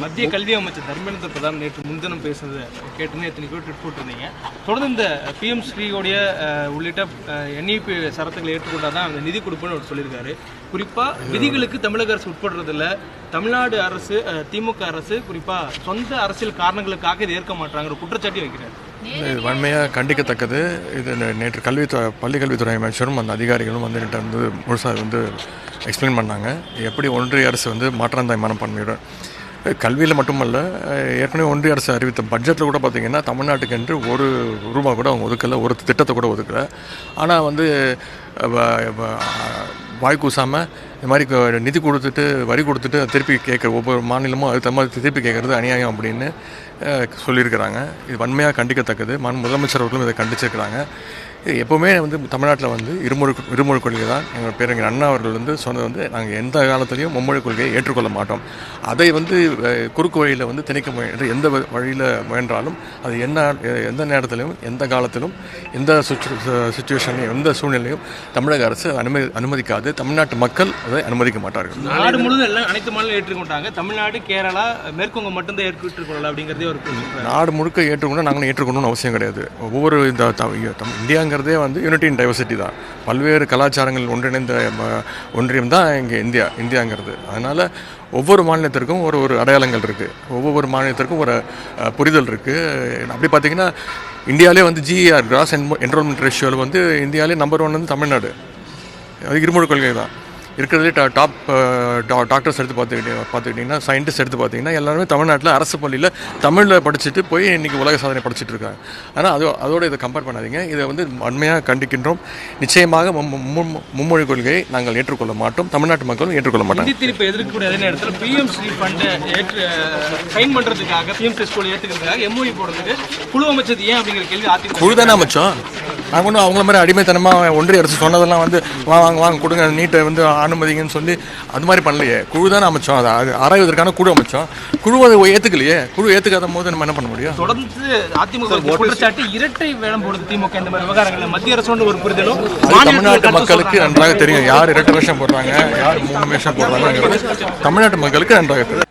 மத்திய கல்வி அமைச்சர் தர்மேந்திர பிரதான் நேற்று முன்தினம் பேசுனதை கேட்டுன்னு எத்தனை பேர் ட்விட் போட்டிருந்தீங்க. தொடர்ந்து இந்த பிஎம் ஸ்ரீயோடைய உள்ளிட்ட என்இபி சரத்துக்களை ஏற்றுக்கொண்டால் தான் அந்த நிதி கொடுப்புன்னு அவர் சொல்லியிருக்காரு. குறிப்பாக விதிகளுக்கு தமிழக அரசு உட்படுறதில்ல, தமிழ்நாடு அரசு திமுக அரசு குறிப்பாக சொந்த அரசியல் காரணங்களுக்காக இதை ஏற்க மாட்டாங்கிற குற்றச்சாட்டி வைக்கிறார். இது வன்மையாக கண்டிக்கத்தக்கது. இது நேற்று பள்ளிக்கல்வித்துறை அமைச்சரும் அந்த அதிகாரிகளும் வந்து நேற்று வந்து முழுசாக வந்து எக்ஸ்பிளைன் பண்ணாங்க. எப்படி ஒன்றிய அரசு வந்து மாற்றாந்தாய் மனப்பான்மையுடன் கல்வியில் மட்டுமல்ல, ஏற்கனவே ஒன்றிய அரசு அறிவித்த பட்ஜெட்டில் கூட பார்த்திங்கன்னா தமிழ்நாட்டுக்கு என்று ஒரு ரூபா கூட அவங்க ஒதுக்கலை, ஒரு திட்டத்தை கூட ஒதுக்கலை. ஆனால் வந்து வாய் கூசாமல் இந்த மாதிரி நிதி கொடுத்துட்டு வரி கொடுத்துட்டு திருப்பி கேட்குற ஒவ்வொரு மாநிலமும் அதுக்கு தகுந்த மாதிரி திருப்பி கேட்குறது அநியாயம் அப்படின்னு சொல்லியிருக்கிறாங்க. இது வன்மையாக கண்டிக்கத்தக்கது. முதலமைச்சர் அவர்களும் இதை கண்டிச்சிருக்கிறாங்க. எப்போவுமே வந்து தமிழ்நாட்டில் வந்து இருமொழி கொள்கை தான். எங்கள் பேரறிஞர் அண்ணா அவர்கள் வந்து சொன்னது வந்து நாங்கள் எந்த காலத்துலேயும் மும்மொழி கொள்கையை ஏற்றுக்கொள்ள மாட்டோம். அதை வந்து குறுக்கு வழியில் வந்து திணிக்க முயன்ற எந்த வழியில் முயன்றாலும் அது எந்த நேரத்திலையும் எந்த காலத்திலும் எந்த சுச்சுவேஷன்லையும் எந்த சூழ்நிலையும் தமிழக அரசு அனுமதிக்காது. தமிழ்நாட்டு மக்கள் அதை அனுமதிக்க மாட்டார்கள். நாடு முழுவதும் எல்லாம் அனைத்து மாநிலம் ஏற்றுக்கொண்டாங்க. தமிழ்நாடு, கேரளா, மேற்குவங்கம் மட்டும்தான் ஏற்றுக்கொள்ளலாம் அப்படிங்கிறதே ஒரு நாடு முழுக்க ஏற்றுக்கொண்டு நாங்களும் ஏற்றுக்கொள்ளணும்னு அவசியம் கிடையாது. ஒவ்வொரு இந்தியாங்கிறதே வந்து யூனிட்டி இன் டைவர்சிட்டி தான். பல்வேறு கலாச்சாரங்கள் ஒன்றிணைந்த ஒன்றியம் தான் இங்கே இந்தியாங்கிறது. அதனால் ஒவ்வொரு மாநிலத்திற்கும் ஒரு அடையாளங்கள் இருக்குது, ஒவ்வொரு மாநிலத்திற்கும் ஒரு புரிதல் இருக்குது. அப்படி பார்த்திங்கன்னா இந்தியாவிலே வந்து GER கிராஸ் என்ரோல்மெண்ட் ரேஷியோவில் வந்து இந்தியாவிலே நம்பர் 1 வந்து தமிழ்நாடு. அது இருமொழி கொள்கை தான். இருக்கிறதுலே டாப் டாக்டர்ஸ் எடுத்து பார்த்துக்கிட்டிங்கன்னா சயின்டிஸ்ட் எடுத்து பார்த்தீங்கன்னா எல்லாருமே தமிழ்நாட்டில் அரசு பள்ளியில் தமிழில் படிச்சுட்டு போய் இன்றைக்கி உலக சாதனை படிச்சுட்டு இருக்காங்க. ஆனால் அதோடு இதை கம்பேர் பண்ணாதீங்க. இதை வந்து வன்மையாக கண்டிக்கின்றோம். நிச்சயமாக மும்மொழி கொள்கையை நாங்கள் ஏற்றுக்கொள்ள மாட்டோம். தமிழ்நாட்டு மக்களும் ஏற்றுக்கொள்ள மாட்டாங்க. திருப்பி எதிர்க்கக்கூடிய அதே நேரத்தில் பிஎம் ஸ்ரீ ஃபண்டை சைன் பண்ணுறதுக்காக பிஎம் ஸ்ரீ ஸ்கூல் ஏற்றுக்கிறதுக்காக MOU போடுறதுக்கு குழு அமைச்சது ஏன் அப்படிங்கிற கேள்வி அதிமுக. குழு தானே அமைச்சோம். நாங்கள் ஒன்றும் அவங்கள மாதிரி அடிமைத்தனமாக ஒன்றிய அரசு சொன்னதெல்லாம் வந்து வாங்க கொடுங்க நீட்டை வந்து அனுமதிங்கன்னு சொல்லி அது மாதிரி பண்ணலையே. குழு தானே அமைச்சோம். அது ஆராய்வதற்கான குழு அமைச்சோம். குழு அதை ஏற்றுக்கலையே. குழு ஏற்றுக்காத போது நம்ம என்ன பண்ண முடியும்? தொடர்ந்து அதிமுக குற்றச்சாட்டு இரட்டை வேடம் போடுது திமுக இந்த மாதிரி விவகாரங்களில். மத்திய அரசோட ஒரு புரிதலும் தமிழ்நாட்டு மக்களுக்கு நன்றாக தெரியும். யார் இரட்டை வேஷம் போடுறாங்க, யார் 3 வேஷம் போடுறாங்க, தமிழ்நாட்டு மக்களுக்கு நன்றாக தெரியும்.